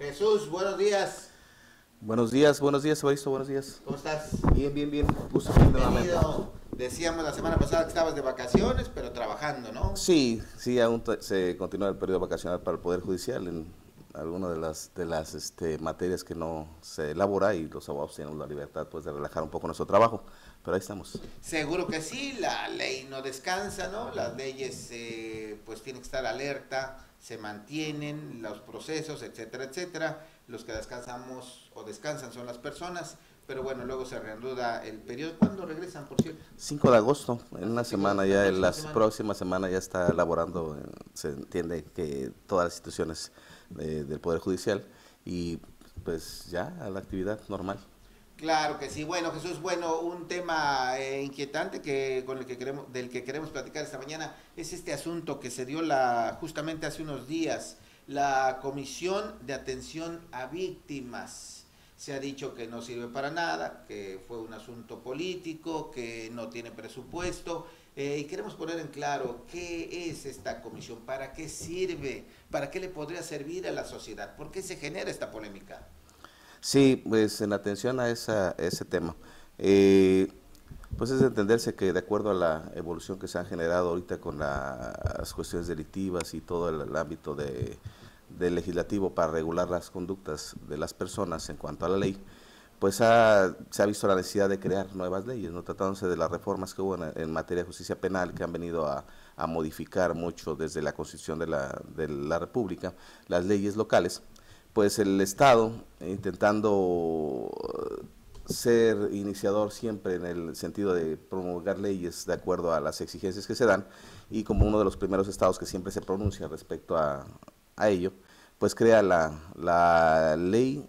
Jesús, buenos días. Buenos días, Evaristo, buenos días. ¿Cómo estás? Bien. Gusto estar nuevamente. Bienvenido. Decíamos la semana pasada que estabas de vacaciones, pero trabajando, ¿no? Sí, aún se continúa el periodo vacacional para el Poder Judicial en algunas de las materias que no se elabora y los abogados tienen la libertad pues de relajar un poco nuestro trabajo, pero ahí estamos. Seguro que sí, la ley no descansa, ¿no? Las leyes pues tienen que estar alerta, se mantienen los procesos, etcétera, etcétera. Los que descansamos o descansan son las personas, pero bueno, luego se reanuda el periodo. ¿Cuándo regresan, por cierto? 5 de agosto, en una semana ya, en la semana. próxima semana ya está elaborando, se entiende que todas las instituciones del Poder Judicial y pues ya a la actividad normal. Claro que sí. Bueno, Jesús, bueno, un tema inquietante del que queremos platicar esta mañana es este asunto que se dio justamente hace unos días, la Comisión de Atención a Víctimas. Se ha dicho que no sirve para nada, que fue un asunto político, que no tiene presupuesto, y queremos poner en claro qué es esta comisión, para qué sirve, para qué le podría servir a la sociedad, por qué se genera esta polémica. Sí, pues en atención a ese tema, pues es de entenderse que de acuerdo a la evolución que se han generado ahorita con las cuestiones delictivas y todo el ámbito del legislativo para regular las conductas de las personas en cuanto a la ley, pues se ha visto la necesidad de crear nuevas leyes, no tratándose de las reformas que hubo en materia de justicia penal que han venido a modificar mucho desde la Constitución de la República, las leyes locales. Pues el Estado, intentando ser iniciador siempre en el sentido de promulgar leyes de acuerdo a las exigencias que se dan, y como uno de los primeros estados que siempre se pronuncia respecto a ello, pues crea la Ley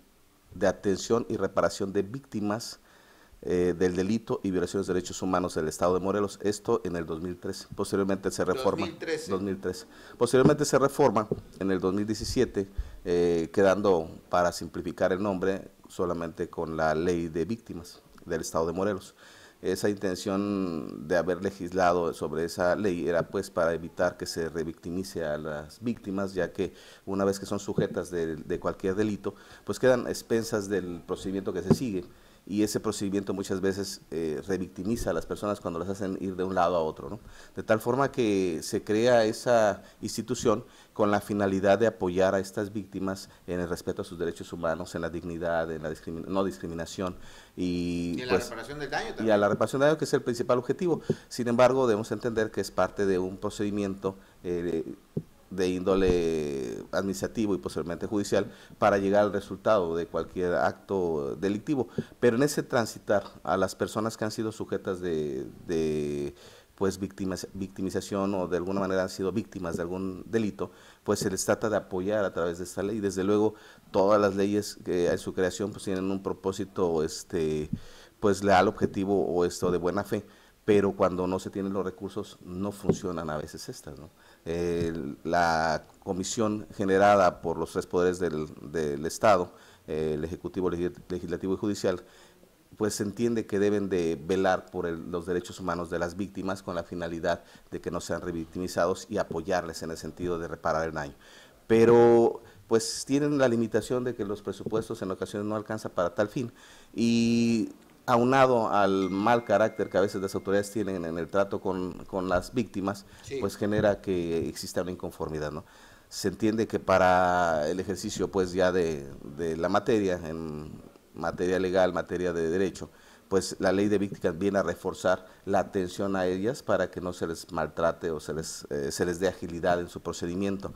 de Atención y Reparación de Víctimas del delito y violaciones de derechos humanos del Estado de Morelos, esto en el 2003, posteriormente se reforma, 2013. Posteriormente se reforma en el 2017, quedando para simplificar el nombre solamente con la Ley de Víctimas del Estado de Morelos. Esa intención de haber legislado sobre esa ley era pues para evitar que se revictimice a las víctimas, ya que una vez que son sujetas de cualquier delito, pues quedan expensas del procedimiento que se sigue, y ese procedimiento muchas veces revictimiza a las personas cuando las hacen ir de un lado a otro, ¿no? De tal forma que se crea esa institución con la finalidad de apoyar a estas víctimas en el respeto a sus derechos humanos, en la dignidad, en la no discriminación Y pues, la reparación del daño también. y a la reparación de daño, que es el principal objetivo. Sin embargo, debemos entender que es parte de un procedimiento de índole administrativo y posteriormente judicial para llegar al resultado de cualquier acto delictivo. Pero en ese transitar a las personas que han sido sujetas de pues victimización o de alguna manera han sido víctimas de algún delito, pues se les trata de apoyar a través de esta ley. Desde luego, todas las leyes que en su creación pues tienen un propósito pues leal, objetivo o de buena fe, pero cuando no se tienen los recursos no funcionan a veces estas, ¿no? La comisión generada por los tres poderes del Estado, el Ejecutivo, Legislativo y Judicial, pues se entiende que deben de velar por los derechos humanos de las víctimas con la finalidad de que no sean revictimizados y apoyarles en el sentido de reparar el daño. Pero pues tienen la limitación de que los presupuestos en ocasiones no alcanzan para tal fin, y aunado al mal carácter que a veces las autoridades tienen en el trato con las víctimas, sí, pues genera que exista una inconformidad, ¿no? Se entiende que para el ejercicio pues ya de la materia, en materia legal, materia de derecho, pues la ley de víctimas viene a reforzar la atención a ellas para que no se les maltrate o se les dé agilidad en su procedimiento,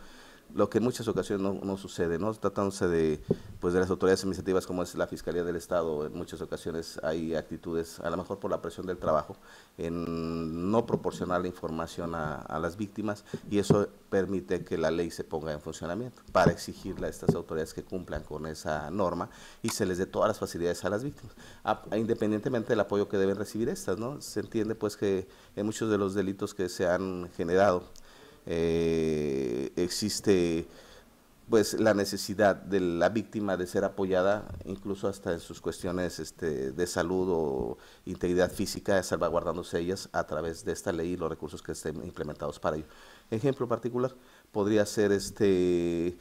lo que en muchas ocasiones no sucede, ¿no? Tratándose de las autoridades administrativas como es la Fiscalía del Estado, en muchas ocasiones hay actitudes, a lo mejor por la presión del trabajo, en no proporcionar la información a las víctimas, y eso permite que la ley se ponga en funcionamiento para exigirle a estas autoridades que cumplan con esa norma y se les dé todas las facilidades a las víctimas, independientemente del apoyo que deben recibir estas, ¿no? Se entiende pues que en muchos de los delitos que se han generado existe pues la necesidad de la víctima de ser apoyada, incluso hasta en sus cuestiones de salud o integridad física, salvaguardándose ellas a través de esta ley y los recursos que estén implementados para ello. Ejemplo particular, podría ser que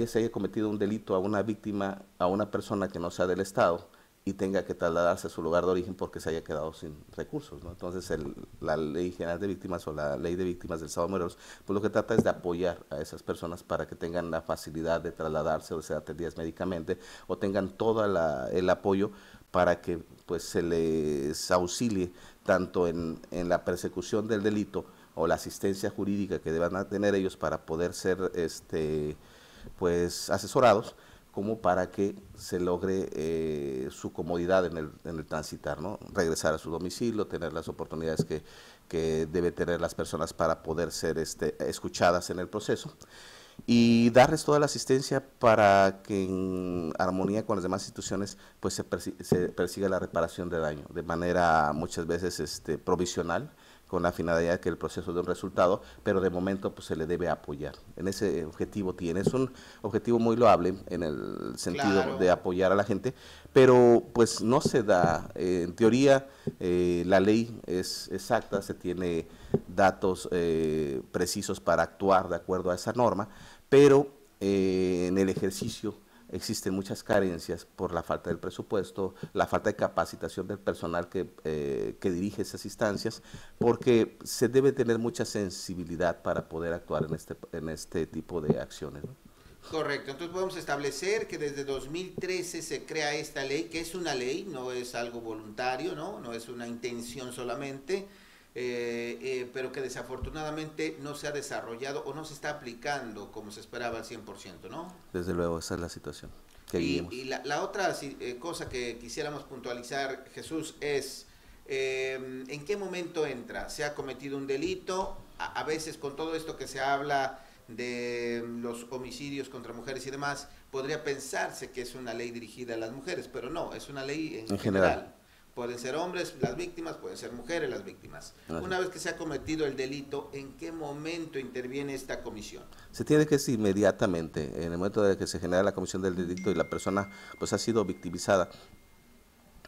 se haya cometido un delito a una víctima, a una persona que no sea del Estado, y tenga que trasladarse a su lugar de origen porque se haya quedado sin recursos, ¿no? Entonces, la Ley General de Víctimas o la Ley de Víctimas del Estado de Morelos, pues lo que trata es de apoyar a esas personas para que tengan la facilidad de trasladarse o ser atendidas médicamente, o tengan todo el apoyo para que pues se les auxilie tanto en la persecución del delito o la asistencia jurídica que deban tener ellos para poder ser pues asesorados, como para que se logre su comodidad en el transitar, ¿no? Regresar a su domicilio, tener las oportunidades que debe tener las personas para poder ser escuchadas en el proceso, y darles toda la asistencia para que en armonía con las demás instituciones pues se persiga la reparación de daño de manera muchas veces provisional, con la finalidad de que el proceso dé un resultado, pero de momento pues se le debe apoyar. En ese objetivo es un objetivo muy loable en el sentido Claro. de apoyar a la gente, pero pues no se da, en teoría la ley es exacta, se tiene datos precisos para actuar de acuerdo a esa norma, pero en el ejercicio existen muchas carencias por la falta del presupuesto, la falta de capacitación del personal que dirige esas instancias, porque se debe tener mucha sensibilidad para poder actuar en este tipo de acciones, ¿no? Correcto, entonces podemos establecer que desde 2013 se crea esta ley, que es una ley, no es algo voluntario, no es una intención solamente, pero que desafortunadamente no se ha desarrollado o no se está aplicando como se esperaba al 100%, ¿no? Desde luego, esa es la situación que vivimos. Y la otra cosa que quisiéramos puntualizar, Jesús, es ¿en qué momento entra? ¿Se ha cometido un delito? A veces con todo esto que se habla de los homicidios contra mujeres y demás, podría pensarse que es una ley dirigida a las mujeres, pero no, es una ley en general. Pueden ser hombres las víctimas, pueden ser mujeres las víctimas. Una vez que se ha cometido el delito, ¿en qué momento interviene esta comisión? Se tiene que decir inmediatamente, en el momento de que se genera la comisión del delito y la persona pues ha sido victimizada.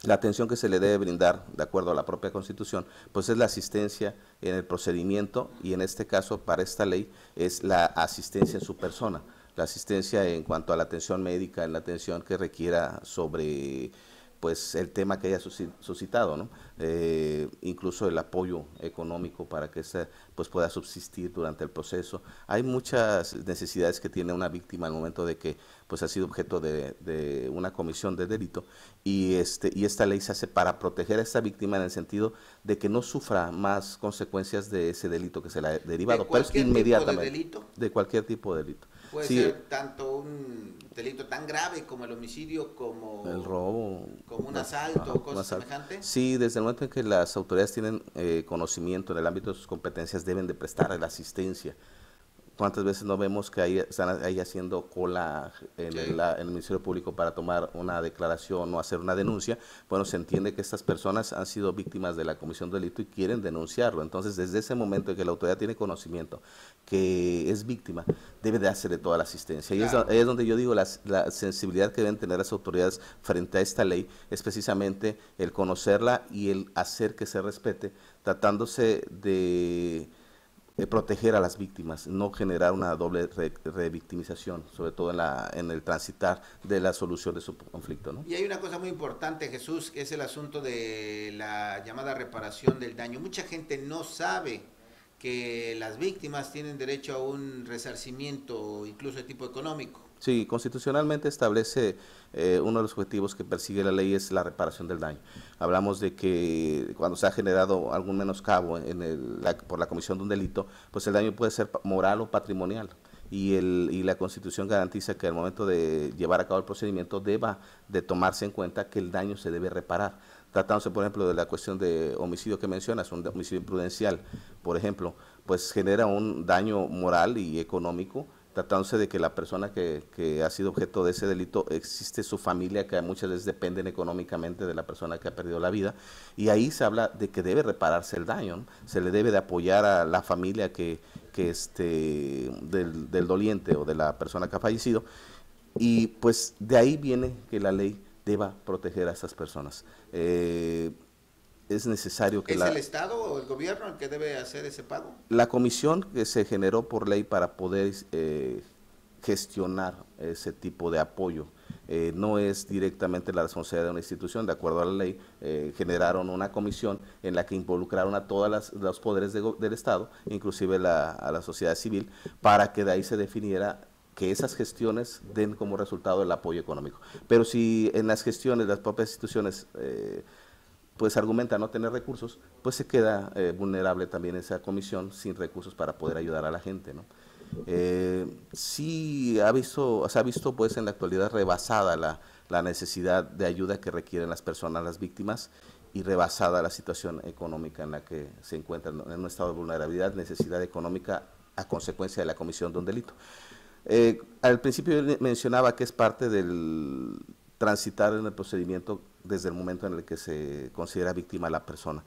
La atención que se le debe brindar, de acuerdo a la propia Constitución, pues es la asistencia en el procedimiento, y en este caso, para esta ley, es la asistencia en su persona, la asistencia en cuanto a la atención médica, en la atención que requiera sobre pues el tema que haya suscitado, ¿no? Incluso el apoyo económico para que se pues pueda subsistir durante el proceso. Hay muchas necesidades que tiene una víctima al momento de que pues ha sido objeto de una comisión de delito, y esta ley se hace para proteger a esta víctima en el sentido de que no sufra más consecuencias de ese delito que se le ha derivado. ¿De cualquier tipo de delito? De cualquier tipo de delito. Puede ser tanto un delito tan grave como el homicidio, como el robo, como un asalto o cosas semejantes. Sí, desde el momento en que las autoridades tienen conocimiento en el ámbito de sus competencias, deben de prestar la asistencia. ¿Cuántas veces no vemos que están ahí haciendo cola en el Ministerio Público para tomar una declaración o hacer una denuncia? Bueno, se entiende que estas personas han sido víctimas de la comisión de delito y quieren denunciarlo. Entonces, desde ese momento en que la autoridad tiene conocimiento que es víctima, debe de hacerle toda la asistencia. Claro. Y es donde yo digo la sensibilidad que deben tener las autoridades frente a esta ley, es precisamente el conocerla y el hacer que se respete, tratándose de proteger a las víctimas, no generar una doble revictimización, sobre todo en el transitar de la solución de su conflicto, ¿no? Y hay una cosa muy importante, Jesús, que es el asunto de la llamada reparación del daño. Mucha gente no sabe que las víctimas tienen derecho a un resarcimiento, incluso de tipo económico. Sí, constitucionalmente establece uno de los objetivos que persigue la ley es la reparación del daño. Hablamos de que cuando se ha generado algún menoscabo por la comisión de un delito, pues el daño puede ser moral o patrimonial. Y la Constitución garantiza que al momento de llevar a cabo el procedimiento deba de tomarse en cuenta que el daño se debe reparar. Tratándose, por ejemplo, de la cuestión de homicidio que mencionas, un homicidio imprudencial, por ejemplo, pues genera un daño moral y económico, tratándose de que la persona que ha sido objeto de ese delito, existe su familia que muchas veces dependen económicamente de la persona que ha perdido la vida, y ahí se habla de que debe repararse el daño, ¿no? Se le debe de apoyar a la familia del doliente o de la persona que ha fallecido, y pues de ahí viene que la ley deba proteger a esas personas. es necesario que ¿Es el Estado o el gobierno el que debe hacer ese pago? la comisión que se generó por ley para poder gestionar ese tipo de apoyo no es directamente la responsabilidad de una institución. De acuerdo a la ley, generaron una comisión en la que involucraron a todos los poderes del Estado, inclusive a la sociedad civil, para que de ahí se definiera que esas gestiones den como resultado el apoyo económico. Pero si en las gestiones las propias instituciones pues argumentan no tener recursos, pues se queda vulnerable también esa comisión sin recursos para poder ayudar a la gente, ¿no? Sí se ha visto pues en la actualidad rebasada la necesidad de ayuda que requieren las personas, las víctimas, y rebasada la situación económica en la que se encuentran en un estado de vulnerabilidad, necesidad económica a consecuencia de la comisión de un delito. Al principio yo mencionaba que es parte del transitar en el procedimiento desde el momento en el que se considera víctima la persona.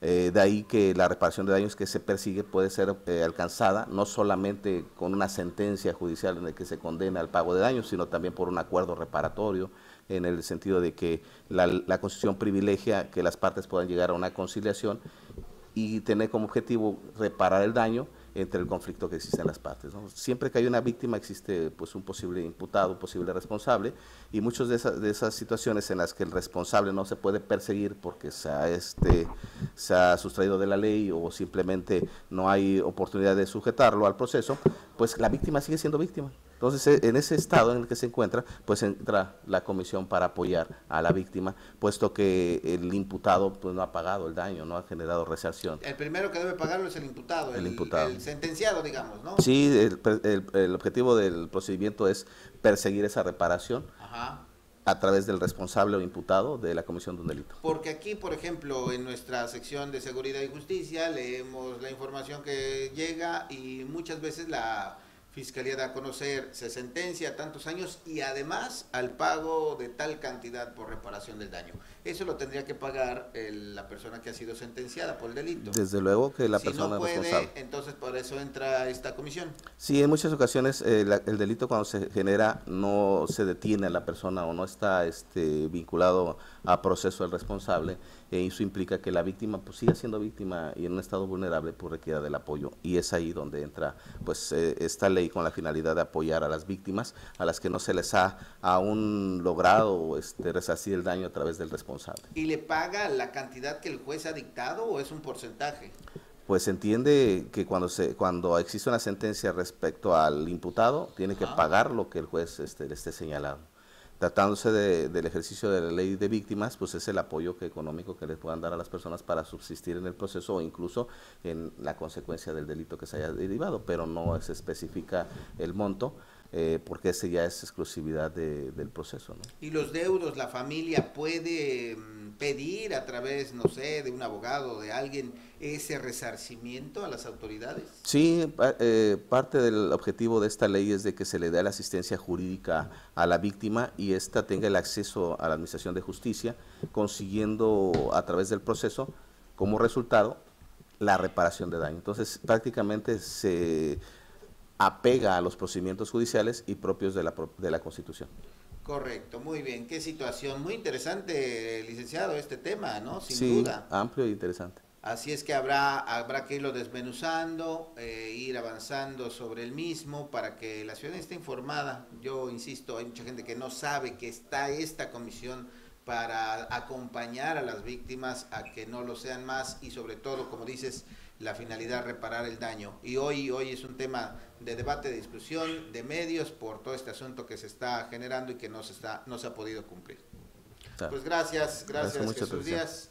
De ahí que la reparación de daños que se persigue puede ser alcanzada no solamente con una sentencia judicial en la que se condena al pago de daños, sino también por un acuerdo reparatorio, en el sentido de que la Constitución privilegia que las partes puedan llegar a una conciliación y tener como objetivo reparar el daño entre el conflicto que existe en las partes, ¿no? Siempre que hay una víctima existe pues un posible imputado, un posible responsable, y muchas de esas situaciones en las que el responsable no se puede perseguir porque se ha sustraído de la ley o simplemente no hay oportunidad de sujetarlo al proceso, pues la víctima sigue siendo víctima. Entonces, en ese estado en el que se encuentra, pues entra la comisión para apoyar a la víctima, puesto que el imputado pues no ha pagado el daño, no ha generado resarción. El primero que debe pagarlo es el imputado, el sentenciado, digamos, ¿no? Sí, el objetivo del procedimiento es perseguir esa reparación. Ajá. A través del responsable o imputado de la comisión de un delito. Porque aquí, por ejemplo, en nuestra sección de Seguridad y Justicia, leemos la información que llega y muchas veces la Fiscalía da a conocer, se sentencia a tantos años y además al pago de tal cantidad por reparación del daño. Eso lo tendría que pagar la persona que ha sido sentenciada por el delito. Desde luego que la persona no puede, responsable. Entonces por eso entra esta comisión. Sí, en muchas ocasiones el delito cuando se genera no se detiene a la persona o no está vinculado a proceso el responsable, y eso implica que la víctima pues siga siendo víctima y en un estado vulnerable pues requiera del apoyo, y es ahí donde entra pues esta ley con la finalidad de apoyar a las víctimas a las que no se les ha aún logrado resarcir el daño a través del responsable. ¿Y le paga la cantidad que el juez ha dictado o es un porcentaje? Pues se entiende que cuando existe una sentencia respecto al imputado, tiene que pagar lo que el juez le esté señalando. Tratándose del ejercicio de la ley de víctimas, pues es el apoyo económico que les puedan dar a las personas para subsistir en el proceso o incluso en la consecuencia del delito que se haya derivado, pero no se especifica el monto, porque ese ya es exclusividad del proceso, ¿no? ¿Y los deudos, la familia puede pedir a través, no sé, de un abogado o de alguien ese resarcimiento a las autoridades? Sí, parte del objetivo de esta ley es de que se le dé la asistencia jurídica a la víctima y ésta tenga el acceso a la administración de justicia, consiguiendo a través del proceso como resultado la reparación de daño. Entonces prácticamente se apega a los procedimientos judiciales y propios de la Constitución. Correcto, muy bien. Qué situación. Muy interesante, licenciado, este tema, ¿no? Sin duda. Amplio e interesante. Así es que habrá que irlo desmenuzando, ir avanzando sobre el mismo para que la ciudadanía esté informada. Yo insisto, hay mucha gente que no sabe que está esta comisión para acompañar a las víctimas a que no lo sean más y sobre todo, como dices, la finalidad reparar el daño. Y hoy es un tema de debate, de discusión, de medios por todo este asunto que se está generando y que no se ha podido cumplir. Pues gracias Jesús Díaz.